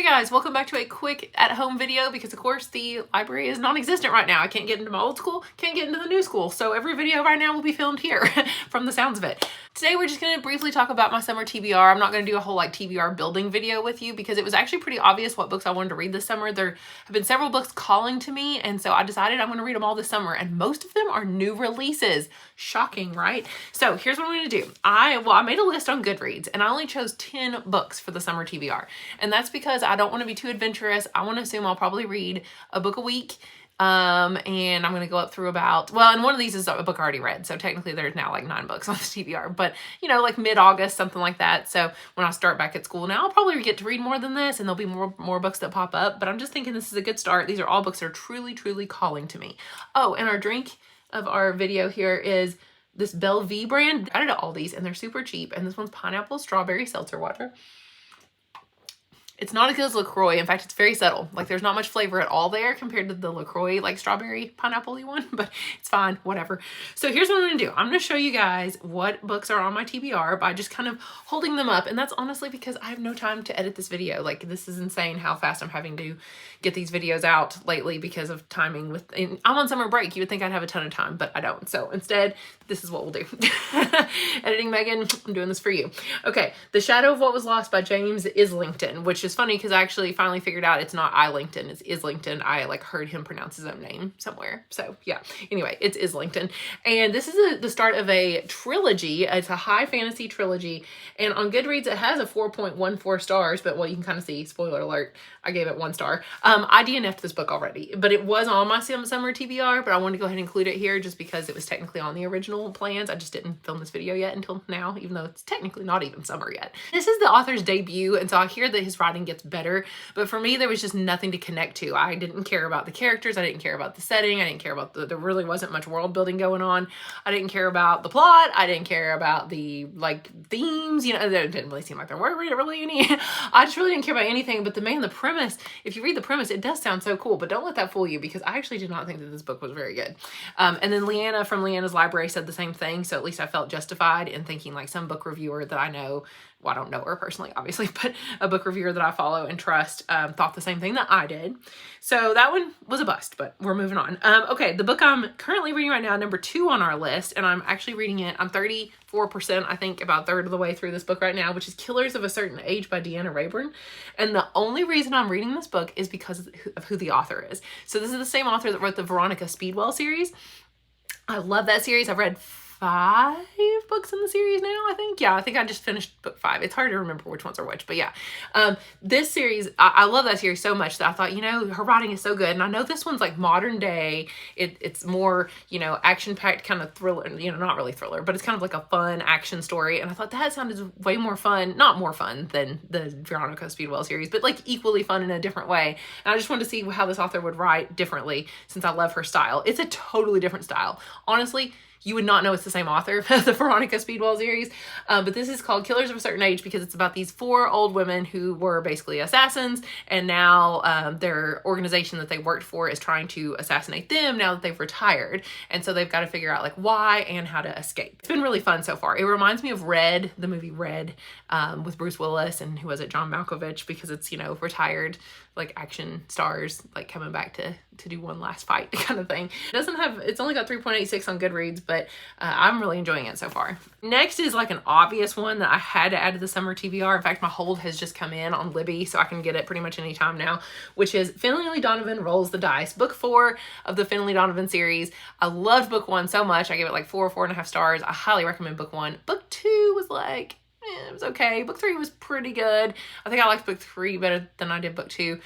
Hey guys, welcome back to a quick at-home video because of course the library is non-existent right now. I can't get into my old school, can't get into the new school, so every video right now will be filmed here from the sounds of it. Today we're just going to briefly talk about my summer TBR. I'm not going to do a whole TBR building video with you because it was actually pretty obvious what books I wanted to read this summer. There have been several books calling to me, and so I decided I'm going to read them all this summer, and most of them are new releases. Shocking, right? So here's what I'm going to do. I made a list on Goodreads and I only chose 10 books for the summer TBR, and that's because I don't want to be too adventurous. I want to assume I'll probably read a book a week. And I'm going to go up through about, well, and one of these is a book I already read. So technically there's now 9 books on the TBR, but mid-August, something like that. So when I start back at school now, I'll probably get to read more than this and there'll be more books that pop up, but I'm just thinking this is a good start. These are all books that are truly, truly calling to me. Oh, and our drink of our video here is this Bellevue brand. I added all these and they're super cheap. And this one's pineapple strawberry seltzer water. It's not as good as LaCroix. In fact, it's very subtle. There's not much flavor at all there compared to the LaCroix, strawberry pineapple-y one, but it's fine, whatever. So here's what I'm gonna do. I'm gonna show you guys what books are on my TBR by just kind of holding them up. And that's honestly because I have no time to edit this video. This is insane how fast I'm having to get these videos out lately because of timing I'm on summer break. You would think I'd have a ton of time, but I don't. So instead, this is what we'll do. Editing Megan, I'm doing this for you. Okay, The Shadow of What Was Lost by James Islington, which is funny because I actually finally figured out it's not Islington, it's Islington. I heard him pronounce his own name somewhere. So yeah, anyway, it's Islington. And this is the start of a trilogy. It's a high fantasy trilogy. And on Goodreads, it has a 4.14 stars, but you can kind of see, spoiler alert, I gave it 1 star. I DNF'd this book already, but it was on my summer TBR, but I wanted to go ahead and include it here just because it was technically on the original plans. I just didn't film this video yet until now, even though it's technically not even summer yet. This is the author's debut, and so I hear that his writing gets better, but for me, there was just nothing to connect to. I didn't care about the characters. I didn't care about the setting. I didn't care about there really wasn't much world building going on. I didn't care about the plot. I didn't care about the themes, there didn't really seem like there were really any. I just really didn't care about anything, but the premise, if you read the premise, it does sound so cool, but don't let that fool you because I actually did not think that this book was very good. And then Leanna from Leanna's Library said the same thing, so at least I felt justified in thinking some book reviewer that I know, well, I don't know her personally, obviously, but a book reviewer that I follow and trust thought the same thing that I did. So that one was a bust, but we're moving on. Okay, the book I'm currently reading right now, number 2 on our list, and I'm actually reading it, I'm 34%, I think, about a third of the way through this book right now, which is Killers of a Certain Age by Deanna Rayburn. And the only reason I'm reading this book is because of who the author is. So this is the same author that wrote the Veronica Speedwell series. I love that series. I've read 5 books in the series now, I think. Yeah, I think I just finished book 5. It's hard to remember which ones are which, but yeah. This series, I love that series so much that I thought, her writing is so good. And I know this one's modern day. It's more, action-packed kind of thriller, not really thriller, but it's kind of a fun action story. And I thought that sounded way more fun, not more fun than the Veronica Speedwell series, but equally fun in a different way. And I just wanted to see how this author would write differently since I love her style. It's a totally different style. Honestly, you would not know it's the same author of the Veronica Speedwell series, but this is called Killers of a Certain Age because it's about these 4 old women who were basically assassins, and now their organization that they worked for is trying to assassinate them now that they've retired, and so they've got to figure out why and how to escape. It's been really fun so far. It reminds me of Red, the movie Red, with Bruce Willis and who was it, John Malkovich, because it's retired action stars coming back to do one last fight kind of thing. It's only got 3.86 on Goodreads, but I'm really enjoying it so far. Next is an obvious one that I had to add to the summer TBR. In fact, my hold has just come in on Libby, so I can get it pretty much any time now, which is Finley Donovan Rolls the Dice, book 4 of the Finley Donovan series. I loved book 1 so much. I gave it 4.5 stars. I highly recommend book 1. Book 2 was it was okay. Book 3 was pretty good. I think I liked book 3 better than I did book 2,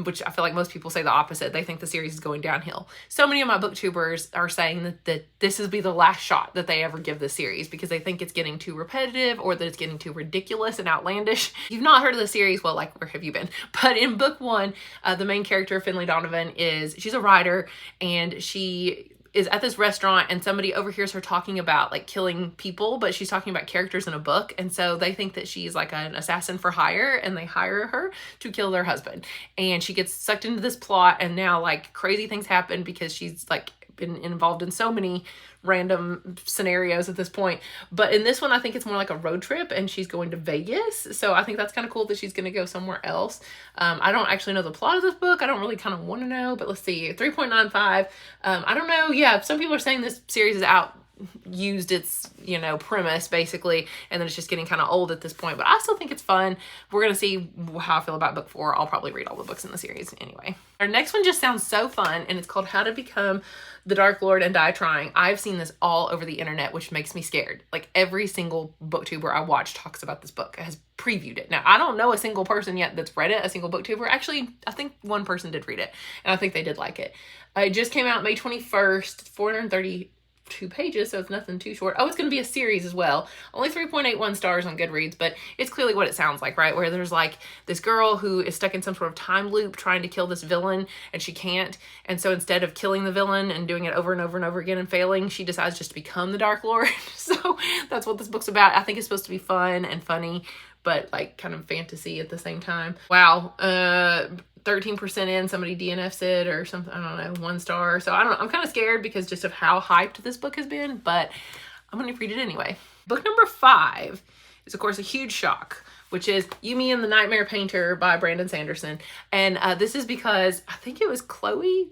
which I feel like most people say the opposite. They think the series is going downhill. So many of my booktubers are saying that this will be the last shot that they ever give this series because they think it's getting too repetitive or that it's getting too ridiculous and outlandish. If you've not heard of the series, well, where have you been? But in book 1, the main character, Finley Donovan, she's a writer, and she is at this restaurant and somebody overhears her talking about killing people, but she's talking about characters in a book. And so they think that she's an assassin for hire, and they hire her to kill their husband. And she gets sucked into this plot, and now crazy things happen because she's been involved in so many random scenarios at this point. But in this one, I think it's more like a road trip and she's going to Vegas. So I think that's kind of cool that she's going to go somewhere else. I don't actually know the plot of this book. I don't really kind of want to know, but let's see. 3.95. I don't know. Yeah, some people are saying this series is used its, you know, premise basically, and then it's just getting kind of old at this point, but I still think it's fun. We're gonna see how I feel about book 4. I'll probably read all the books in the series anyway. Our next one just sounds so fun, and it's called How to Become the Dark Lord and Die Trying. I've seen this all over the internet, which makes me scared. Like every single booktuber I watch talks about this book, has previewed it. Now, I don't know a single person yet that's read it, a single booktuber. Actually, I think one person did read it, and I think they did like it. It just came out May 21st, 432 pages, so it's nothing too short. Oh, it's going to be a series as well. Only 3.81 stars on Goodreads, but it's clearly what it sounds like, right? Where there's like this girl who is stuck in some sort of time loop trying to kill this villain, and she can't. And so instead of killing the villain and doing it over and over and over again and failing, she decides just to become the Dark Lord. So that's what this book's about. I think it's supposed to be fun and funny, but like kind of fantasy at the same time. Wow. 13% in, somebody DNF'd it or something, I don't know, 1 star. So I don't know, I'm kind of scared because just of how hyped this book has been, but I'm going to read it anyway. Book number 5 is, of course, a huge shock, which is You, Me, and the Nightmare Painter by Brandon Sanderson. And this is because I think it was Chloe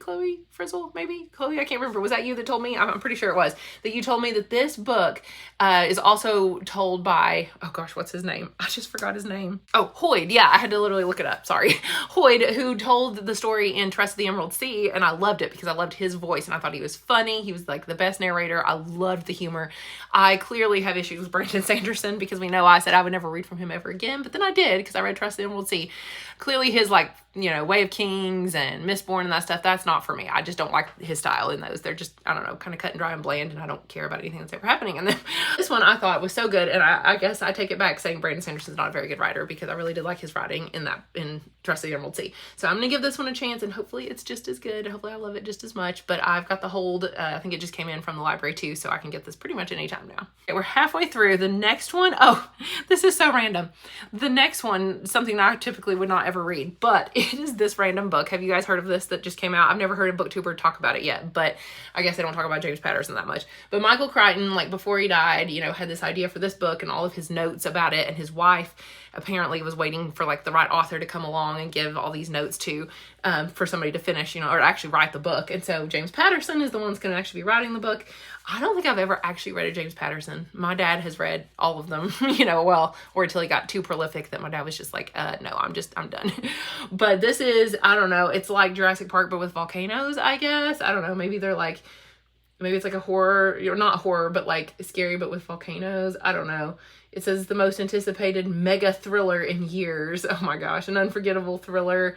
Frizzle, maybe? Chloe, I can't remember. Was that you that told me? I'm pretty sure it was. That you told me that this book is also told by, oh gosh, what's his name? I just forgot his name. Oh, Hoyd. Yeah, I had to literally look it up. Sorry. Hoyd, who told the story in Trust of the Emerald Sea, and I loved it because I loved his voice and I thought he was funny. He was like the best narrator. I loved the humor. I clearly have issues with Brandon Sanderson because we know I said I would never read from him ever again, but then I did because I read Trust of the Emerald Sea. Clearly his like, you know, Way of Kings and Mistborn and that stuff, that's not for me. I just don't like his style in those. They're just, I don't know, kind of cut and dry and bland, and I don't care about anything that's ever happening in them. This one I thought was so good, and I guess I take it back saying Brandon Sanderson's not a very good writer because I really did like his writing in Trust of the Emerald Sea. So I'm going to give this one a chance, and hopefully it's just as good. Hopefully I love it just as much, but I've got the hold. I think it just came in from the library too, so I can get this pretty much anytime now. Okay, we're halfway through. The next one, oh, this is so random. The next one, something that I typically would not ever read, but it is this random book. Have you guys heard of this that just came out? I've never heard a booktuber talk about it yet, but I guess they don't talk about James Patterson that much. But Michael Crichton, like before he died, you know, had this idea for this book and all of his notes about it, and his wife apparently was waiting for like the right author to come along and give all these notes to for somebody to finish, you know, or actually write the book. And so James Patterson is the one that's going to actually be writing the book. I don't think I've ever actually read a James Patterson. My dad has read all of them, you know, well, or until he got too prolific that my dad was just like, no, I'm done. But this is, I don't know, it's like Jurassic Park, but with volcanoes, I guess. I don't know. Maybe they're like, maybe it's like a horror, or not horror, but like scary, but with volcanoes. I don't know. It says the most anticipated mega thriller in years. Oh my gosh, an unforgettable thriller.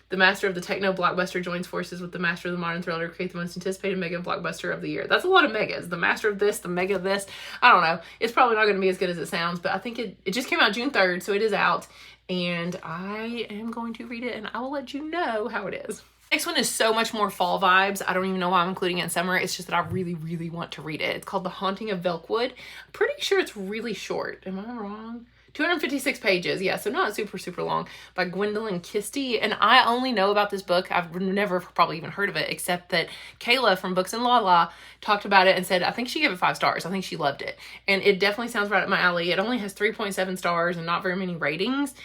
The master of the techno blockbuster joins forces with the master of the modern thriller to create the most anticipated mega blockbuster of the year. That's a lot of megas. The master of this, the mega this. I don't know. It's probably not going to be as good as it sounds, but I think it just came out June 3rd, so it is out. And I am going to read it, and I will let you know how it is. Next one is so much more fall vibes. I don't even know why I'm including it in summer. It's just that I really, really want to read it. It's called The Haunting of Velkwood. I'm pretty sure it's really short. Am I wrong? 256 pages. Yeah, so not super, super long. By Gwendolyn Christie. And I only know about this book. I've never probably even heard of it, except that Kayla from Books and Lala talked about it and said, I think she gave it 5 stars. I think she loved it. And it definitely sounds right up my alley. It only has 3.7 stars and not very many ratings.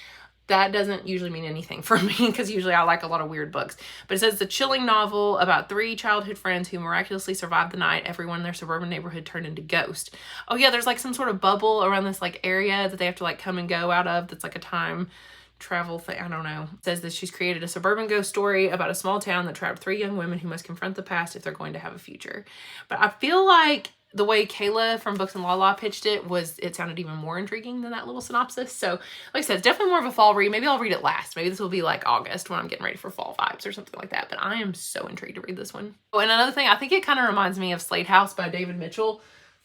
That doesn't usually mean anything for me because usually I like a lot of weird books. But it says it's a chilling novel about 3 childhood friends who miraculously survived the night everyone in their suburban neighborhood turned into ghosts. Oh yeah, there's like some sort of bubble around this like area that they have to like come and go out of that's like a time travel thing. I don't know. It says that she's created a suburban ghost story about a small town that trapped 3 young women who must confront the past if they're going to have a future. But I feel like the way Kayla from Books and Lala pitched it sounded even more intriguing than that little synopsis. So like I said, it's definitely more of a fall read. Maybe I'll read it last. Maybe this will be like August when I'm getting ready for fall vibes or something like that. But I am so intrigued to read this one. Oh, and another thing, I think it kind of reminds me of Slate House by David Mitchell,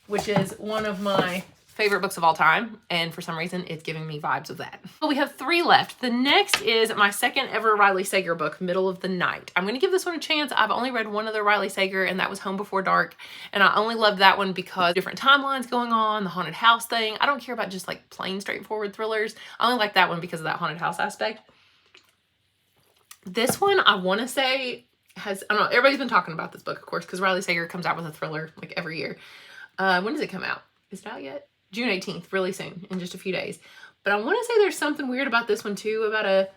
which is one of my favorite books of all time, and for some reason it's giving me vibes of that. Well, we have 3 left. The next is my second ever Riley Sager book, Middle of the Night. I'm gonna give this one a chance. I've only read one other Riley Sager, and that was Home Before Dark, and I only loved that one because different timelines going on, the haunted house thing. I don't care about just like plain straightforward thrillers. I only like that one because of that haunted house aspect. This one, I want to say, has, I don't know, everybody's been talking about this book, of course, because Riley Sager comes out with a thriller like every year. When does it come out? Is it out yet? June 18th, really soon, in just a few days. But I want to say there's something weird about this one too, about a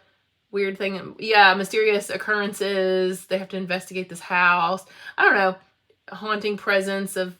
weird thing. Yeah, mysterious occurrences. They have to investigate this house. I don't know. A haunting presence of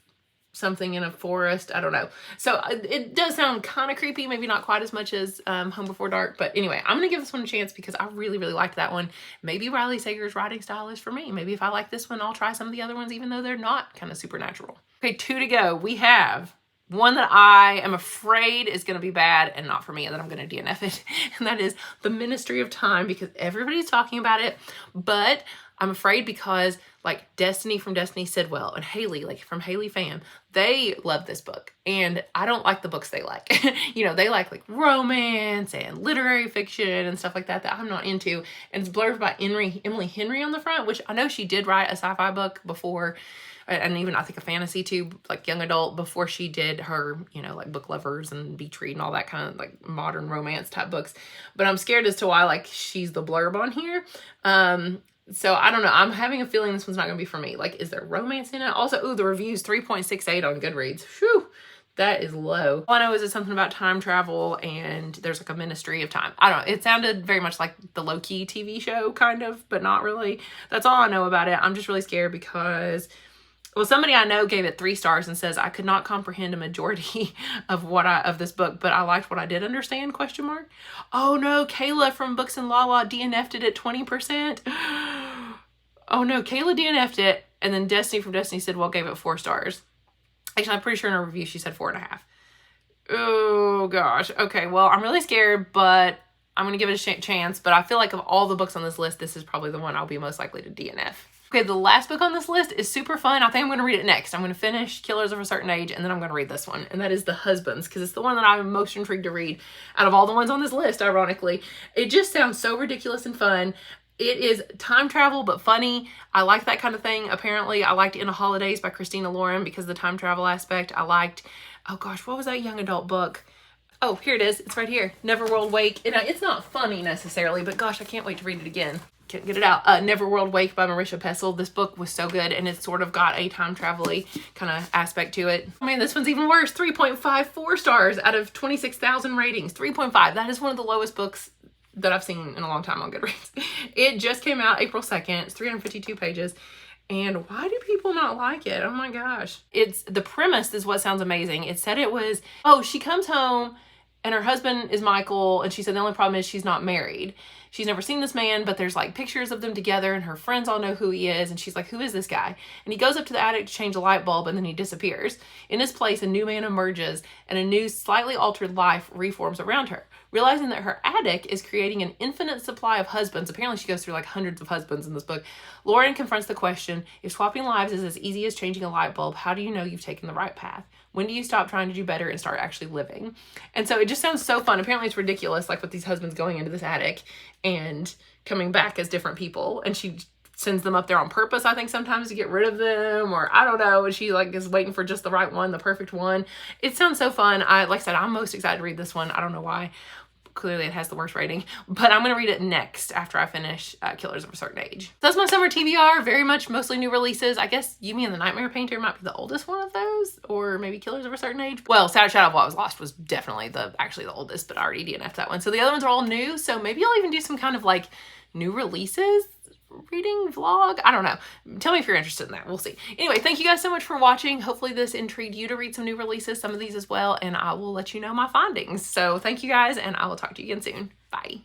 something in a forest. I don't know. So it does sound kind of creepy, maybe not quite as much as Home Before Dark. But anyway, I'm going to give this one a chance because I really, really liked that one. Maybe Riley Sager's writing style is for me. Maybe if I like this one, I'll try some of the other ones, even though they're not kind of supernatural. Okay, 2 to go. We have one that I am afraid is going to be bad and not for me, and then I'm going to DNF it. And that is The Ministry of Time, because everybody's talking about it. But I'm afraid because like Destiny from Destiny Sidwell and Haley, like from Haley Fam, they love this book. And I don't like the books they like. You know, they like romance and literary fiction and stuff like that I'm not into. And it's blurred by Emily Henry on the front, which I know she did write a sci-fi book before. And even I think a fantasy too, like young adult, before she did her, you know, like Book Lovers and Beach Read and all that kind of like modern romance type books. But I'm scared as to why like she's the blurb on here. So I don't know. I'm having a feeling this one's not going to be for me. Like, is there romance in it? Also, ooh, the review's 3.68 on Goodreads. Whew, that is low. All I know is it's something about time travel and there's like a ministry of time. I don't know. It sounded very much like the low-key TV show kind of, but not really. That's all I know about it. I'm just really scared because, well, somebody I know gave it 3 stars and says I could not comprehend a majority of this book, but I liked what I did understand, ? Oh no, Kayla from Books and Lala DNF'd it at 20%. Oh no, Kayla DNF'd it, and then Destiny from Destiny Sidwell gave it 4 stars. Actually, I'm pretty sure in her review she said 4.5. Oh gosh. Okay, well, I'm really scared, but I'm going to give it a chance, but I feel like of all the books on this list, this is probably the one I'll be most likely to DNF. Okay, the last book on this list is super fun. I think I'm going to read it next. I'm going to finish Killers of a Certain Age, and then I'm going to read this one, and that is The Husbands, because it's the one that I'm most intrigued to read out of all the ones on this list, ironically. It just sounds so ridiculous and fun. It is time travel, but funny. I like that kind of thing. Apparently, I liked In the Holidays by Christina Lauren because of the time travel aspect. I liked, oh gosh, what was that young adult book? Oh, here it is. It's right here. Neverworld Wake. And it's not funny necessarily, but gosh, I can't wait to read it again. Can't get it out. Neverworld Wake by Marisha Pessl. This book was so good, and it's sort of got a time travel-y kind of aspect to it. I mean, this one's even worse. 3.54 stars out of 26,000 ratings. 3.5. That is one of the lowest books that I've seen in a long time on Goodreads. It just came out April 2nd. It's 352 pages. And why do people not like it? Oh my gosh. The premise is what sounds amazing. It said it was, oh, she comes home and her husband is Michael, and she said the only problem is she's not married. She's never seen this man, but there's like pictures of them together and her friends all know who he is. And she's like, who is this guy? And he goes up to the attic to change a light bulb, and then he disappears. In his place, a new man emerges and a new, slightly altered life reforms around her. Realizing that her attic is creating an infinite supply of husbands, apparently she goes through like hundreds of husbands in this book, Lauren confronts the question, if swapping lives is as easy as changing a light bulb, how do you know you've taken the right path? When do you stop trying to do better and start actually living? And so it just sounds so fun. Apparently it's ridiculous, like with these husbands going into this attic and coming back as different people. And she sends them up there on purpose, I think, sometimes to get rid of them, or I don't know. And she like is waiting for just the right one, the perfect one. It sounds so fun. Like I said, I'm most excited to read this one. I don't know why. Clearly it has the worst rating, but I'm going to read it next after I finish Killers of a Certain Age. So that's my summer TBR, very much mostly new releases. I guess Yumi and the Nightmare Painter might be the oldest one of those, or maybe Killers of a Certain Age. Well, Shadow of What Was Lost was definitely actually the oldest, but I already DNF'd that one. So the other ones are all new, so maybe I'll even do some kind of like new releases reading vlog. I don't know. Tell me if you're interested in that. We'll see. Anyway, thank you guys so much for watching. Hopefully this intrigued you to read some new releases, some of these as well, and I will let you know my findings. So thank you guys, and I will talk to you again soon. Bye.